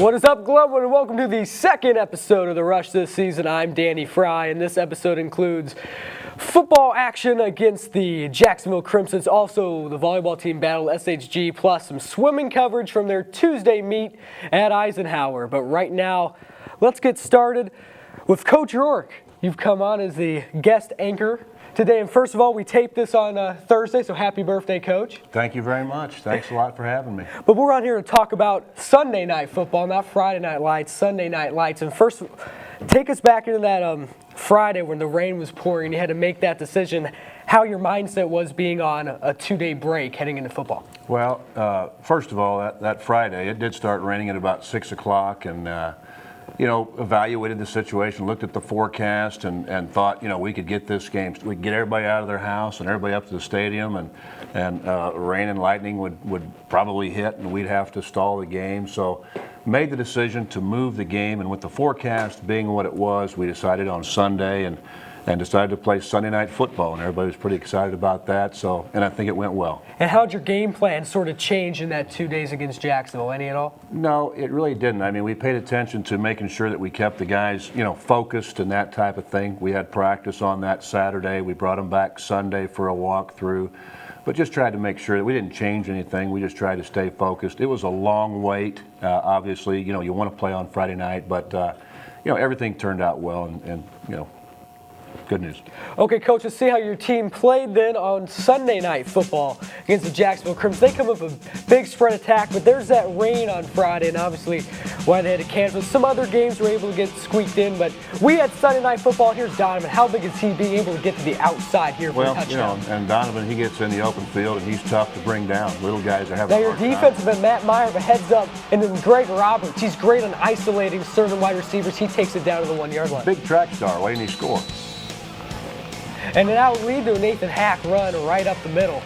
What is up, Glenwood, and welcome to the second episode of The Rush this season. I'm Danny Fry, and this episode includes football action against the Jacksonville Crimsons, also the volleyball team battle SHG, plus some swimming coverage from their Tuesday meet at Eisenhower. But right now, let's get started with Coach Rourke. You've come on as the guest anchor today, and first of all, we taped this on Thursday, so happy birthday, Coach. Thank you very much. Thanks a lot for having me. But we're on here to talk about Sunday night football, not Friday night lights, Sunday night lights. And first, take us back into that Friday when the rain was pouring and you had to make that decision, how your mindset was being on a two-day break heading into football. Well, first of all, that Friday, it did start raining at about 6 o'clock, and evaluated the situation, looked at the forecast, and thought, we could get this game. We could get everybody out of their house and everybody up to the stadium, and rain and lightning would probably hit, and we'd have to stall the game. So made the decision to move the game, and with the forecast being what it was, we decided on Sunday and decided to play Sunday night football, and everybody was pretty excited about that. And I think it went well. And how'd your game plan sort of change in that 2 days against Jacksonville? Any at all? No, it really didn't. I mean, we paid attention to making sure that we kept the guys, focused and that type of thing. We had practice on that Saturday. We brought them back Sunday for a walkthrough, but just tried to make sure that we didn't change anything. We just tried to stay focused. It was a long wait. Obviously, you want to play on Friday night, but everything turned out well, and good news. Okay, Coach, let's see how your team played then on Sunday night football against the Jacksonville Crimson. They come up with a big spread attack, but there's that rain on Friday, and obviously why they had to cancel. Some other games were able to get squeaked in, but we had Sunday night football. Here's Donovan. How big is he being able to get to the outside here for a touchdown? And Donovan, he gets in the open field, and he's tough to bring down. Little guys are having a hard time. Now your defensive end, Matt Meyer, but heads up, and then Greg Roberts. He's great on isolating certain wide receivers. He takes it down to the 1 yard line. Big track star. Why didn't he score? And then out lead to a Nathan Hack run right up the middle.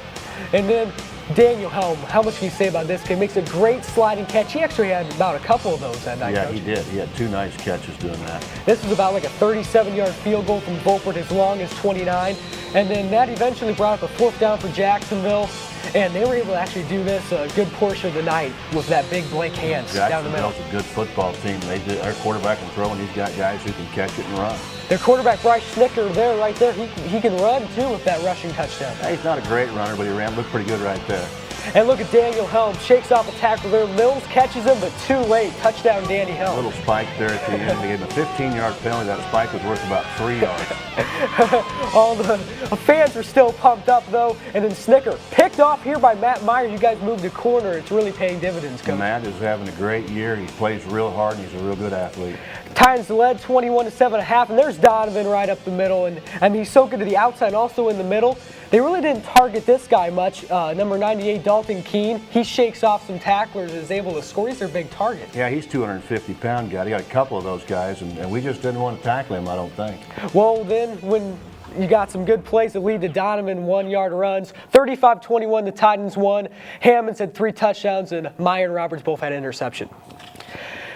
And then Daniel Helm, how much can you say about this kid? Makes a great sliding catch. He actually had about a couple of those that night, Yeah, Coach. he did. He had two nice catches doing that. This was about like a 37-yard field goal from Beaufort, as long as 29. And then that eventually brought up a fourth down for Jacksonville. And they were able to actually do this a good portion of the night with that big Blake Hands down the middle. Jacksonville's a good football team. Our quarterback can throw, and he's got guys who can catch it and run. Their quarterback, Bryce Snicker, right there, he can run too with that rushing touchdown. Yeah, he's not a great runner, but he looked pretty good right there. And look at Daniel Helm, shakes off a tackle there. Mills catches him, but too late. Touchdown, Danny Helm. A little spike there at the end. They gave him a 15-yard penalty. That spike was worth about 3 yards. All the fans were still pumped up, though. And then Snicker picked off here by Matt Meyer. You guys moved the corner. It's really paying dividends, Coach. Matt is having a great year. He plays real hard, and he's a real good athlete. Titans led 21-7.5, and there's Donovan right up the middle. And I mean, he's so good to the outside, and also in the middle. They really didn't target this guy much. Number 98, Dalton Keene, he shakes off some tacklers and is able to score. He's their big target. Yeah, he's 250-pound guy. He got a couple of those guys, and we just didn't want to tackle him, I don't think. Well, then when you got some good plays that lead to Donovan 1 yard runs, 35-21, the Titans won. Hammonds had 3 touchdowns, and Meyer and Roberts both had an interception.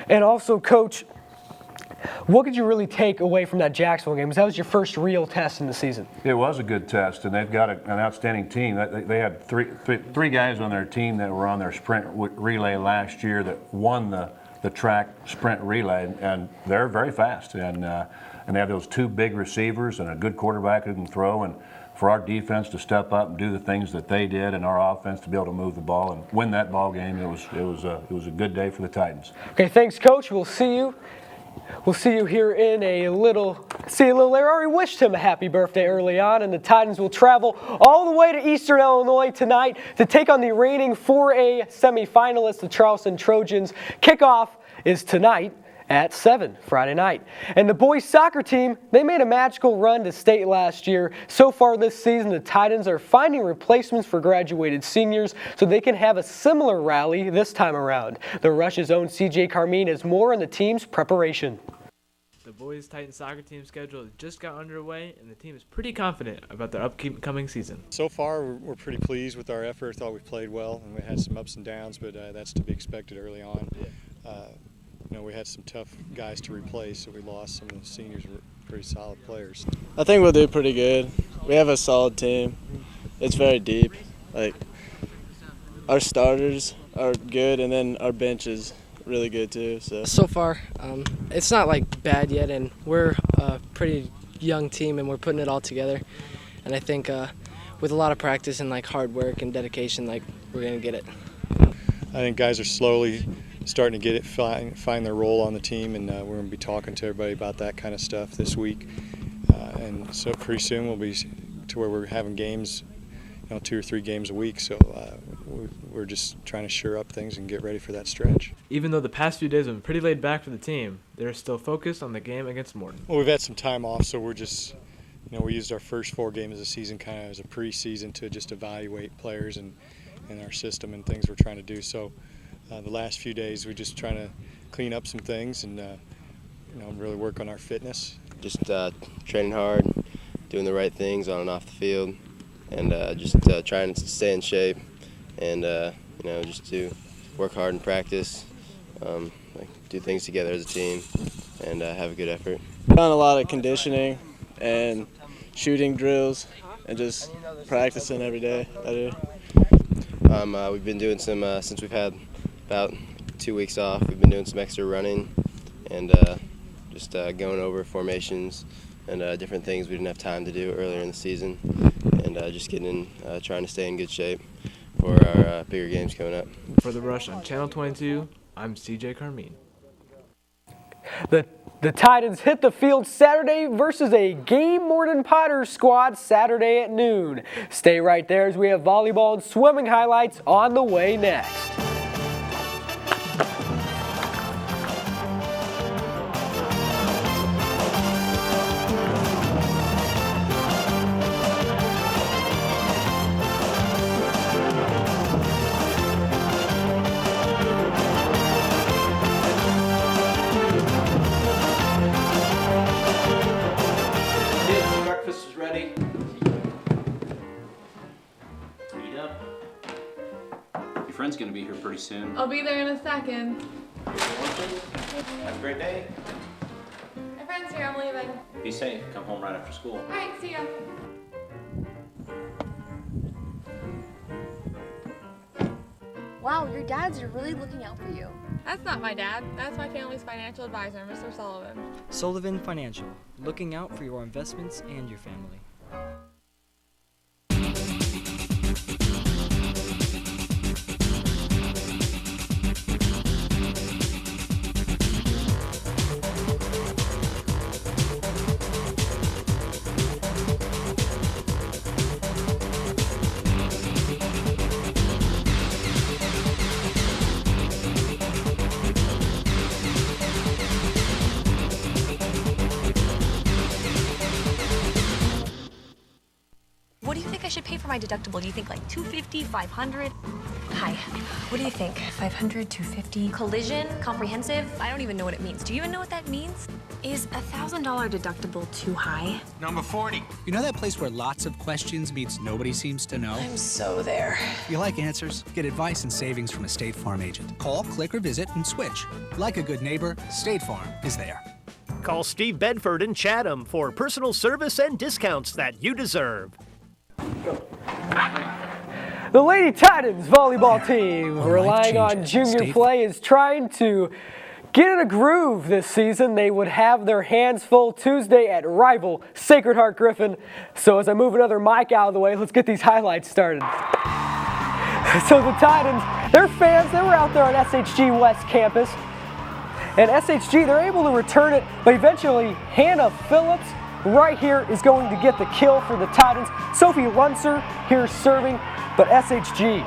And also, Coach, what could you really take away from that Jacksonville game? Because that was your first real test in the season. It was a good test, and they've got an outstanding team. They had three guys on their team that were on their sprint relay last year that won the track sprint relay, and they're very fast. And they have those 2 big receivers and a good quarterback who can throw. And for our defense to step up and do the things that they did, and our offense to be able to move the ball and win that ball game, it was a good day for the Titans. Okay, thanks, Coach. We'll see you. We'll see you here in a little later. I already wished him a happy birthday early on, and the Titans will travel all the way to Eastern Illinois tonight to take on the reigning 4A semifinalists, the Charleston Trojans. Kickoff is tonight at 7 Friday night. And the boys soccer team, they made a magical run to state last year. So far this season, the Titans are finding replacements for graduated seniors so they can have a similar rally this time around. The Rush's own CJ Carmine has more on the team's preparation. The boys Titans soccer team schedule just got underway, and the team is pretty confident about their upcoming season. So far, we're pretty pleased with our effort. Thought we played well, and we had some ups and downs, but that's to be expected early on. We had some tough guys to replace, so we lost some of the seniors were pretty solid players. I think we'll do pretty good. We have a solid team. It's very deep. Like, our starters are good, and then our bench is really good too. So So far, it's not like bad yet, and we're a pretty young team, and we're putting it all together. And I think with a lot of practice and like hard work and dedication, like we're gonna get it. I think guys are slowly starting to get it, find their role on the team, and we're going to be talking to everybody about that kind of stuff this week. And so pretty soon we'll be to where we're having games, 2 or 3 games a week. So we're just trying to shore up things and get ready for that stretch. Even though the past few days have been pretty laid back for the team, they're still focused on the game against Morton. Well, we've had some time off, so we're just, we used our first 4 games of the season kind of as a preseason to just evaluate players and our system and things we're trying to do. So the last few days we're just trying to clean up some things and really work on our fitness. Just training hard, doing the right things on and off the field, and just trying to stay in shape and just to work hard in practice, do things together as a team, and have a good effort. done a lot of conditioning and shooting drills and just practicing every day. We've been doing some, since we've had about 2 weeks off, we've been doing some extra running and just going over formations and different things we didn't have time to do earlier in the season, and just trying to stay in good shape for our bigger games coming up. For The Rush on Channel 22, I'm CJ Carmine. The Titans hit the field Saturday versus a Game Morton Potters squad Saturday at noon. Stay right there as we have volleyball and swimming highlights on the way next. Breakfast is ready. Eat up. Your friend's gonna be here pretty soon. I'll be there in a second. Have a great day. My friend's here, I'm leaving. Be safe. Come home right after school. Alright, see ya. Wow, your dads are really looking out for you. That's not my dad. That's my family's financial advisor, Mr. Sullivan. Sullivan Financial, looking out for your investments and your family. What do you think I should pay for my deductible? Do you think like $250, $500? Hi, what do you think? 500, 250? Collision, comprehensive? I don't even know what it means. Do you even know what that means? Is $1,000 deductible too high? Number 40. You know that place where lots of questions meets nobody seems to know? I'm so there. If you like answers, get advice and savings from a State Farm agent. Call, click, or visit and switch. Like a good neighbor, State Farm is there. Call Steve Bedford in Chatham for personal service and discounts that you deserve. The Lady Titans volleyball team, relying on junior play, is trying to get in a groove this season. They would have their hands full Tuesday at rival Sacred Heart Griffin. So as I move another mic out of the way, let's get these highlights started. So the Titans, their fans, they were out there on SHG West campus. And SHG, they're able to return it, but eventually Hannah Phillips right here is going to get the kill for the Titans. Sophie Lunser here serving, but SHG,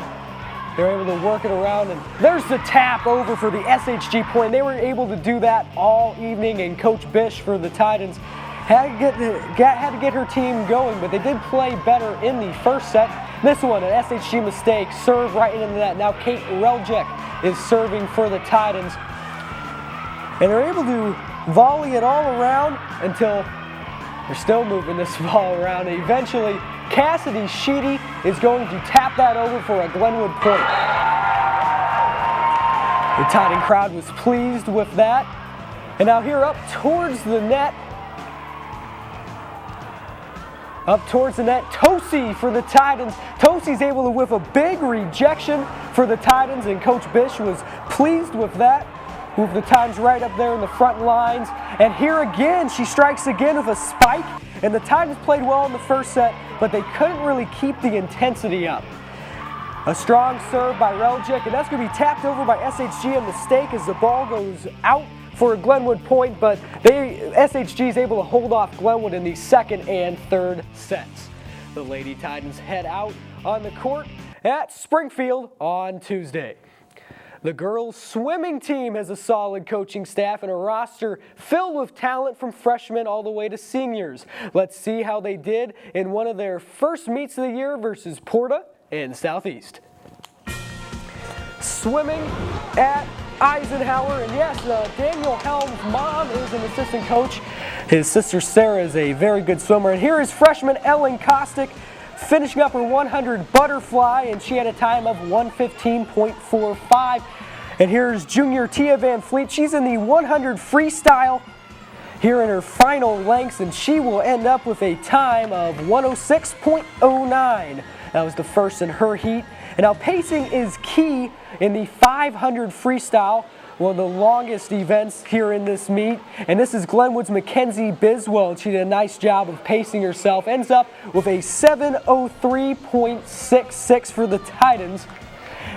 they're able to work it around, and there's the tap over for the SHG point. They were able to do that all evening, and Coach Bish for the Titans had to get her team going, but they did play better in the first set. This one, an SHG mistake, serve right into that. Now Kate Reljek is serving for the Titans, and they're able to volley it all around until they're still moving this ball around. And eventually, Cassidy Sheedy is going to tap that over for a Glenwood point. The Titan crowd was pleased with that. And now here up towards the net. Up towards the net, Tosi for the Titans. Tosi's able to whip a big rejection for the Titans, and Coach Bish was pleased with that. move the Titans right up there in the front lines. And here again, she strikes again with a spike. And the Titans played well in the first set, but they couldn't really keep the intensity up. A strong serve by Reljic, and that's going to be tapped over by SHG, a mistake as the ball goes out for a Glenwood point, but SHG is able to hold off Glenwood in the second and third sets. The Lady Titans head out on the court at Springfield on Tuesday. The girls' swimming team has a solid coaching staff and a roster filled with talent from freshmen all the way to seniors. Let's see how they did in one of their first meets of the year versus Porta in Southeast. Swimming at Eisenhower, and yes, Daniel Helm's mom is an assistant coach. His sister Sarah is a very good swimmer, and here is freshman Ellen Kostick finishing up her 100 butterfly, and she had a time of 1:15.45. And here's junior Tia Van Fleet. She's in the 100 freestyle here in her final lengths, and she will end up with a time of 1:06.09. That was the first in her heat. And now pacing is key in the 500 freestyle, one of the longest events here in this meet. And this is Glenwood's Mackenzie Biswell, and she did a nice job of pacing herself. Ends up with a 7:03.66 for the Titans.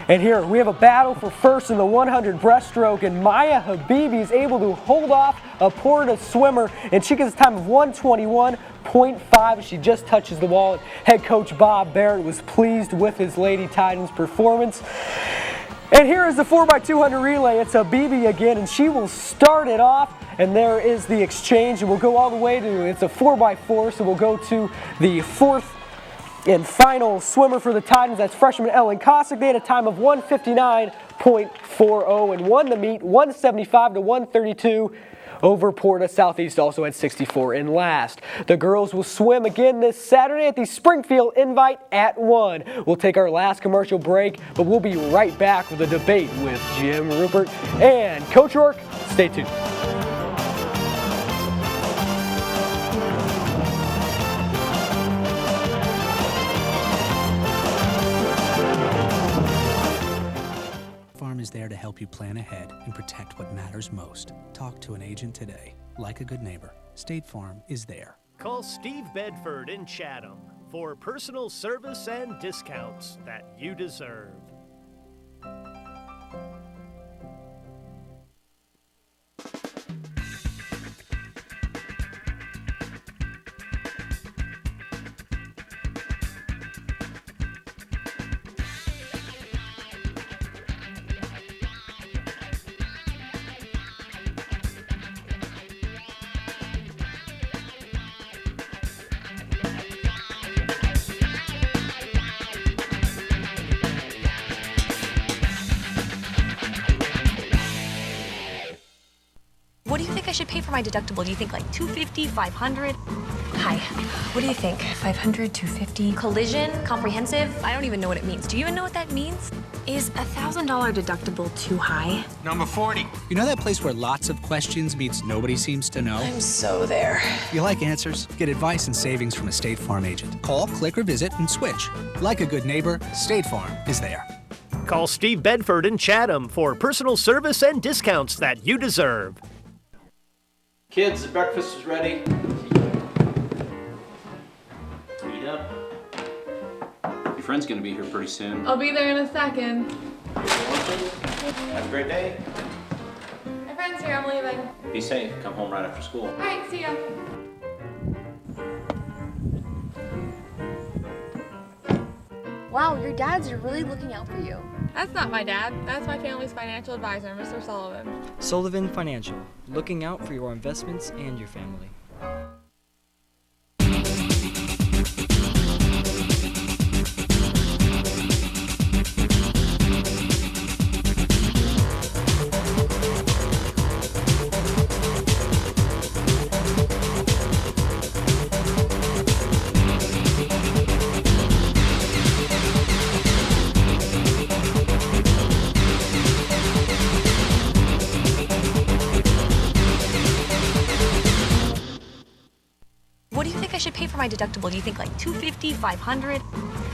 And here we have a battle for first in the 100 breaststroke, and Maya Habibi is able to hold off a Porta swimmer, and she gets a time of 1:21.5 as she just touches the wall. Head coach Bob Barrett was pleased with his Lady Titans performance. And here is the 4x200 relay. It's Habibi again, and she will start it off, and there is the exchange, and we'll go all the way to, it's a 4x4, so we'll go to the fourth and final swimmer for the Titans. That's freshman Ellen Kostick. They had a time of 1:59.40 and won the meet 175-132 over Porta. Southeast also had 64 in last. The girls will swim again this Saturday at the Springfield Invite at 1. We'll take our last commercial break, but we'll be right back with a debate with Jim Rupert and Coach Rourke. Stay tuned. Farm is there to help you plan ahead and protect what matters most. Talk to an agent today. Like a good neighbor, State Farm is there. Call Steve Bedford in Chatham for personal service and discounts that you deserve. What do you think I should pay for my deductible? Do you think like $250, $500? Hi, what do you think? $500, $250? Collision? Comprehensive? I don't even know what it means. Do you even know what that means? Is $1,000 deductible too high? Number 40. You know that place where lots of questions meets nobody seems to know? I'm so there. You like answers? Get advice and savings from a State Farm agent. Call, click, or visit and switch. Like a good neighbor, State Farm is there. Call Steve Bedford in Chatham for personal service and discounts that you deserve. Kids, the breakfast is ready. Eat up. Your friend's gonna be here pretty soon. I'll be there in a second. Have a great day. My friend's here, I'm leaving. Be safe. Come home right after school. All right, see ya. Wow, your dads are really looking out for you. That's not my dad. That's my family's financial advisor, Mr. Sullivan. Sullivan Financial, looking out for your investments and your family. What do you think I should pay for my deductible? Do you think like $250, $500?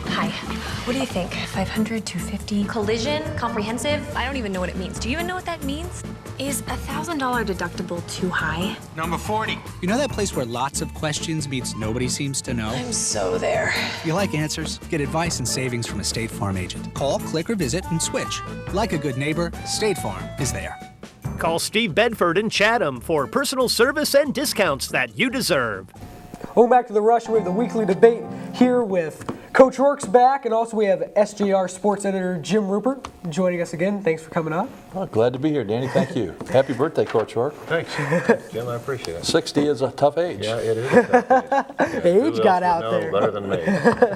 Hi, Hi, what do you think? 500, 250? Collision? Comprehensive? I don't even know what it means. Do you even know what that means? Is $1,000 deductible too high? Number 40. You know that place where lots of questions means nobody seems to know? I'm so there. If you like answers, get advice and savings from a State Farm agent. Call, click, or visit and switch. Like a good neighbor, State Farm is there. Call Steve Bedford in Chatham for personal service and discounts that you deserve. Welcome back to The Rush. We have the weekly debate here with Coach Rourke's back, and also we have SJR sports editor Jim Rupert joining us again. Thanks for coming on. Oh, glad to be here, Danny. Thank you. Happy birthday, Coach Rourke. Thanks, Jim. I appreciate it. 60 is a tough age. Yeah, it is a tough age. Age got out there. Better than me.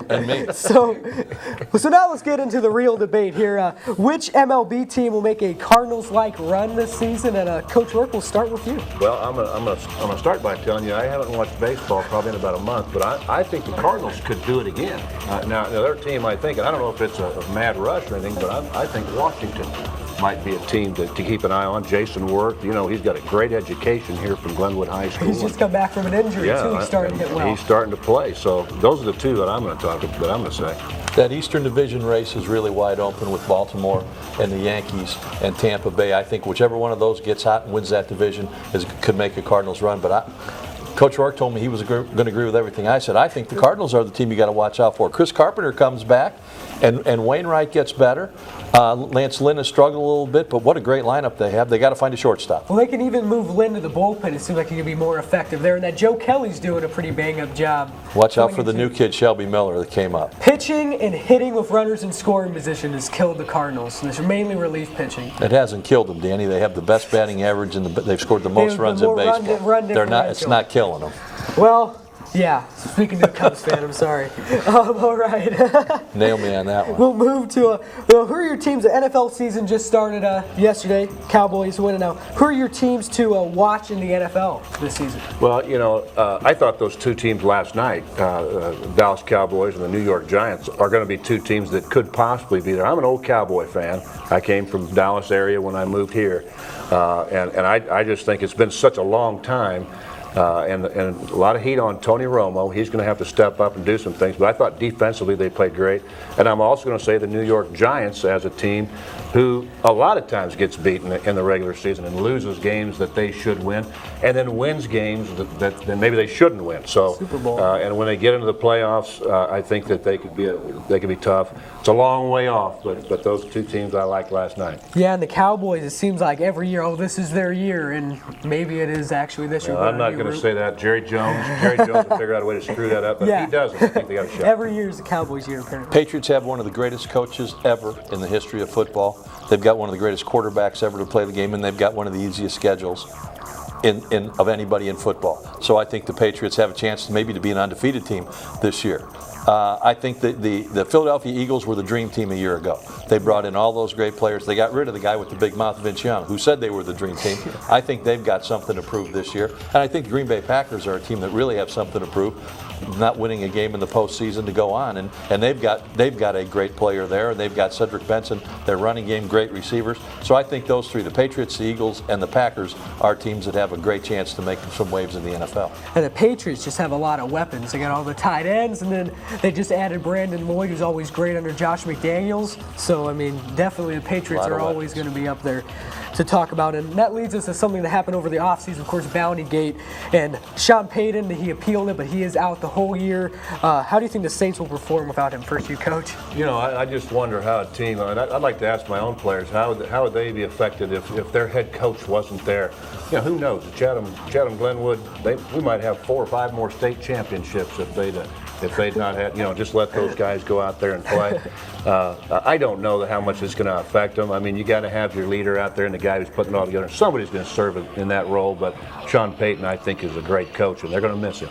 And me. So now let's get into the real debate here. Which MLB team will make a Cardinals-like run this season? And Coach Rourke, we'll start with you. Well, I'm gonna start by telling you I haven't watched baseball probably in about a month, but I think the Cardinals could do it again. Now their team, I think, and I don't know if it's a mad rush or anything, but I think Washington might be a team to keep an eye on. Jason Worth, you know, he's got a great education here from Glenwood High School. He's just come back from an injury, too. He's starting to hit well. He's starting to play. So those are the two that I'm going to say. That Eastern Division race is really wide open with Baltimore and the Yankees and Tampa Bay. I think whichever one of those gets hot and wins that division could make a Cardinals run. But Coach Rourke told me he was going to agree with everything I said. I think the Cardinals are the team you got to watch out for. Chris Carpenter comes back, and Wainwright gets better. Lance Lynn has struggled a little bit, but what a great lineup they have. They got to find a shortstop. Well, they can even move Lynn to the bullpen. It seems like he can be more effective there. And that Joe Kelly's doing a pretty bang-up job. Watch out for the new kid, Shelby Miller, that came up. Pitching and hitting with runners in scoring position has killed the Cardinals. This is mainly relief pitching. It hasn't killed them, Danny. They have the best batting average, and they've scored the most runs in baseball. It's not killing them. Well, yeah, speaking to the Cubs fan, I'm sorry. All right. Nail me on that one. We'll move to who are your teams? The NFL season just started yesterday. Cowboys winning now. Who are your teams to watch in the NFL this season? Well, you know, I thought those two teams last night, Dallas Cowboys and the New York Giants, are going to be two teams that could possibly be there. I'm an old Cowboy fan. I came from the Dallas area when I moved here, and I just think it's been such a long time. And a lot of heat on Tony Romo. He's going to have to step up and do some things. But I thought defensively they played great. And I'm also going to say the New York Giants as a team who a lot of times gets beaten in the regular season and loses games that they should win, and then wins games that maybe they shouldn't win. So, Super Bowl. And when they get into the playoffs, I think that they could be tough. It's a long way off, but those two teams I liked last night. Yeah, and the Cowboys, it seems like every year, this is their year, and maybe it is actually this year. I'm not going to say that. Jerry Jones will figure out a way to screw that up, but if he doesn't, I think they got a shot. Every year is the Cowboys' year, apparently. Patriots have one of the greatest coaches ever in the history of football. They've got one of the greatest quarterbacks ever to play the game, and they've got one of the easiest schedules of anybody in football. So I think the Patriots have a chance maybe to be an undefeated team this year. I think that the Philadelphia Eagles were the dream team a year ago. They brought in all those great players. They got rid of the guy with the big mouth, Vince Young, who said they were the dream team. I think they've got something to prove this year. And I think the Green Bay Packers are a team that really have something to prove, not winning a game in the postseason to go on. And they've got a great player there. They've got Cedric Benson, their running game, great receivers. So I think those three, the Patriots, the Eagles, and the Packers, are teams that have a great chance to make some waves in the NFL. And the Patriots just have a lot of weapons. They got all the tight ends, and then they just added Brandon Lloyd, who's always great under Josh McDaniels. So, I mean, definitely the Patriots are always going to be up there to talk about. And that leads us to something that happened over the offseason, of course, Bounty Gate. And Sean Payton, he appealed it, but he is out the whole year. How do you think the Saints will perform without him? First, you coach. You know, I just wonder how a team, and I'd like to ask my own players, how would they be affected if their head coach wasn't there? You know, who knows? Chatham Glenwood, we might have 4 or 5 more state championships if they'd not had, just let those guys go out there and play. I don't know how much it's going to affect them. I mean, you got to have your leader out there and the guy who's putting it all together. Somebody's going to serve in that role, but Sean Payton, I think, is a great coach, and they're going to miss him.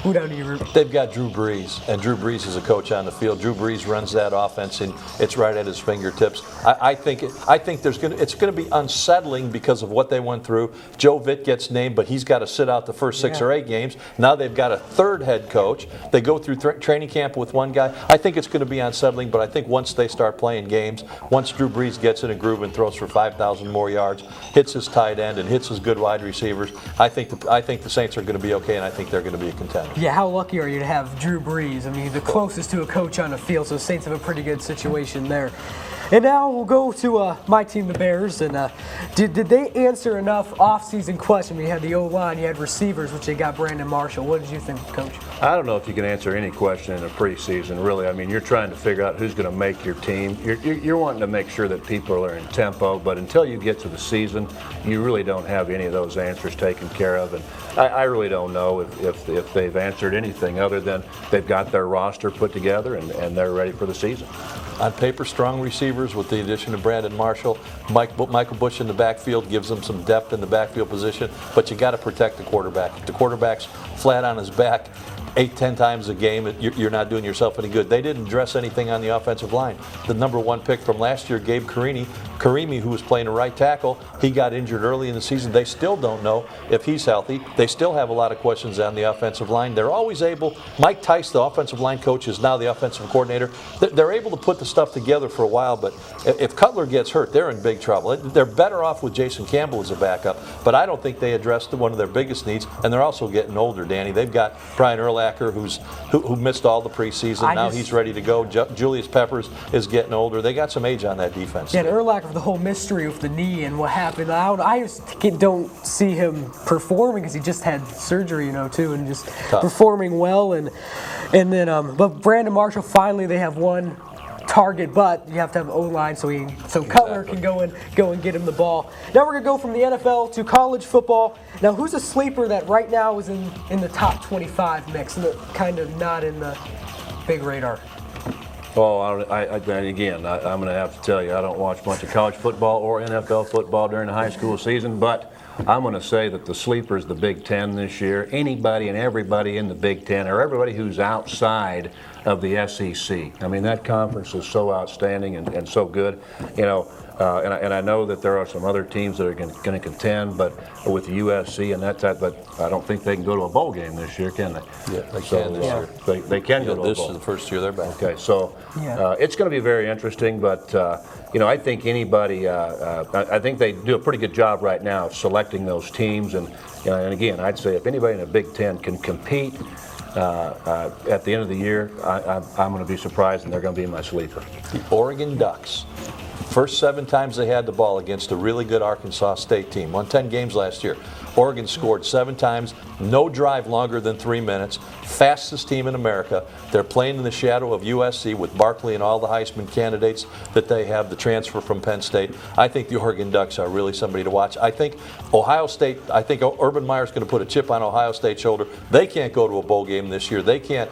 Who down to you? They've got Drew Brees, and Drew Brees is a coach on the field. Drew Brees runs that offense, and it's right at his fingertips. I think it's going to be unsettling because of what they went through. Joe Vitt gets named, but he's got to sit out the first 6 or 8 games. Now they've got a third head coach. They go through through training camp with one guy. I think it's going to be unsettling, but I think once they start playing games, once Drew Brees gets in a groove and throws for 5,000 more yards, hits his tight end and hits his good wide receivers, I think the Saints are going to be okay, and I think they're going to be a contender. Yeah, how lucky are you to have Drew Brees? I mean, the closest to a coach on the field, so the Saints have a pretty good situation there. And now we'll go to my team, the Bears. And did they answer enough offseason questions? You had the O-line, you had receivers, which they got Brandon Marshall. What did you think, Coach? I don't know if you can answer any question in a preseason, really. I mean, you're trying to figure out who's going to make your team. You're wanting to make sure that people are in tempo, but until you get to the season, you really don't have any of those answers taken care of. And I really don't know if they've answered anything other than they've got their roster put together and they're ready for the season. On paper, strong receivers with the addition of Brandon Marshall. Michael Bush in the backfield gives them some depth in the backfield position, but you got to protect the quarterback. If the quarterback's flat on his back 8-10 times a game, you're not doing yourself any good. They didn't address anything on the offensive line. The #1 pick from last year, Gabe Karimi, who was playing a right tackle, he got injured early in the season. They still don't know if he's healthy. They still have a lot of questions on the offensive line. They're always able, Mike Tice, the offensive line coach, is now the offensive coordinator. They're able to put the stuff together for a while, but if Cutler gets hurt, they're in big trouble. They're better off with Jason Campbell as a backup, but I don't think they addressed one of their biggest needs, and they're also getting older, Danny. They've got Brian Urlacher, who missed all the preseason. Now he's ready to go. Julius Peppers is getting older. They got some age on that defense. Yeah, Urlacher, the whole mystery with the knee and what happened. I just don't see him performing because he just had surgery, too, and just performing well. And then, but Brandon Marshall, finally they have one target, but you have to have O-line so Cutler can go and get him the ball. Now we're going to go from the NFL to college football. Now, who's a sleeper that right now is in the top 25 mix and kind of not in the big radar? Well, again, I'm going to have to tell you, I don't watch much of college football or NFL football during the high school season, but I'm going to say that the sleeper is the Big Ten this year. Anybody and everybody in the Big Ten, or everybody who's outside of the SEC. I mean, that conference is so outstanding and so good. And I know that there are some other teams that are going to contend, but with the USC and but I don't think they can go to a bowl game this year, can they? Yeah, they can this year. They can go to a bowl. This is the first year they're back. Okay, so it's going to be very interesting, but I think anybody, I think they do a pretty good job right now of selecting those teams, and again, I'd say if anybody in the Big Ten can compete at the end of the year, I'm going to be surprised, and they're going to be my sleeper. The Oregon Ducks. First 7 times they had the ball against a really good Arkansas State team. Won 10 games last year. Oregon scored 7 times, no drive longer than 3 minutes. Fastest team in America. They're playing in the shadow of USC with Barkley and all the Heisman candidates that they have, the transfer from Penn State. I think the Oregon Ducks are really somebody to watch. I think Ohio State, Urban Meyer's going to put a chip on Ohio State's shoulder. They can't go to a bowl game this year. They can't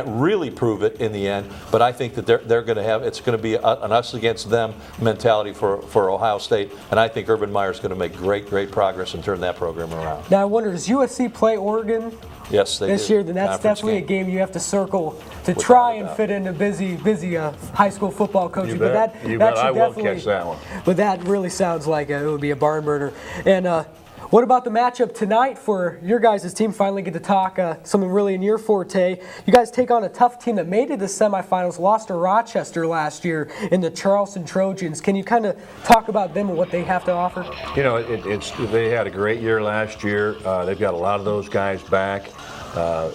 really prove it in the end, but I think that they're going to have, it's going to be an us against them mentality for Ohio State, and I think Urban Meyer's going to make great progress and turn that program around. Now I wonder, does USC play Oregon Yes, they this do. year? Then that's definitely a game you have to circle to try and fit into busy high school football coaching. You bet. I will catch that one. But that really sounds like it would be a barn burner. And what about the matchup tonight for your guys' team? Finally get to talk something really in your forte. You guys take on a tough team that made it to the semifinals, lost to Rochester last year in the Charleston Trojans. Can you kind of talk about them and what they have to offer? They had a great year last year. They've got a lot of those guys back.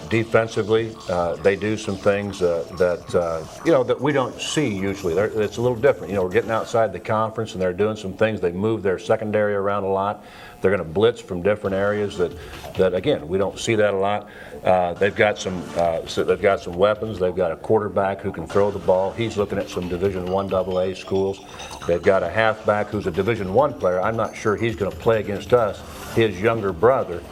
Defensively, they do some things that we don't see usually. It's a little different. We're getting outside the conference, and they're doing some things. They move their secondary around a lot. They're going to blitz from different areas that again, we don't see that a lot. They've got some weapons. They've got a quarterback who can throw the ball. He's looking at some Division I AA schools. They've got a halfback who's a Division I player. I'm not sure he's going to play against us. His younger brother,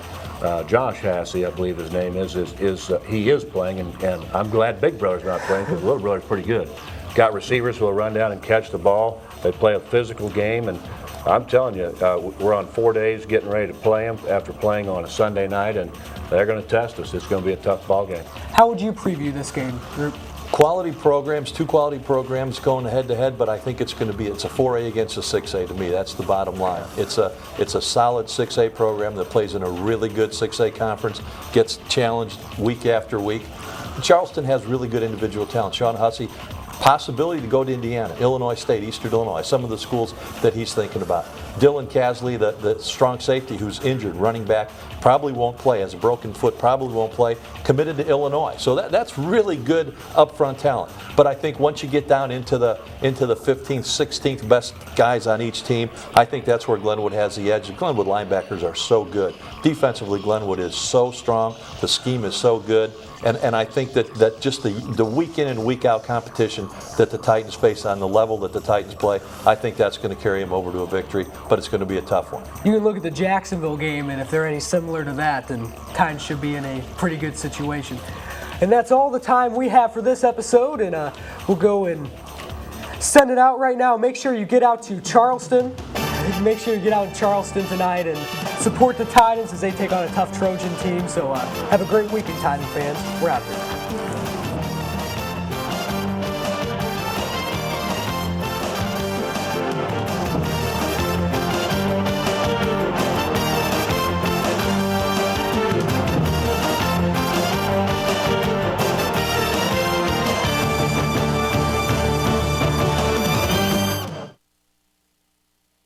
Josh Hassey, I believe his name is he is playing, and I'm glad Big Brother's not playing because Little Brother's pretty good. Got receivers who will run down and catch the ball. They play a physical game, and I'm telling you, we're on 4 days getting ready to play them after playing on a Sunday night, and they're going to test us. It's going to be a tough ball game. How would you preview this game? Quality programs, 2 quality programs going head-to-head, but I think it's a 4A against a 6A to me. That's the bottom line. It's a solid 6A program that plays in a really good 6A conference, gets challenged week after week. Charleston has really good individual talent. Sean Hussey, possibility to go to Indiana, Illinois State, Eastern Illinois, some of the schools that he's thinking about. Dylan Casley, the strong safety who's injured, running back, probably won't play, has a broken foot, probably won't play, committed to Illinois. So that's really good upfront talent. But I think once you get down into the 15th, 16th best guys on each team, I think that's where Glenwood has the edge. The Glenwood linebackers are so good. Defensively, Glenwood is so strong. The scheme is so good. And I think that just the week in and week out competition that the Titans face on the level that the Titans play, I think that's going to carry them over to a victory, but it's going to be a tough one. You can look at the Jacksonville game, and if they're any similar to that, then Titans should be in a pretty good situation. And that's all the time we have for this episode, and we'll go and send it out right now. Make sure you get out to Charleston. Make sure you get out in Charleston tonight and support the Titans as they take on a tough Trojan team. So have a great weekend, Titan fans. We're out there.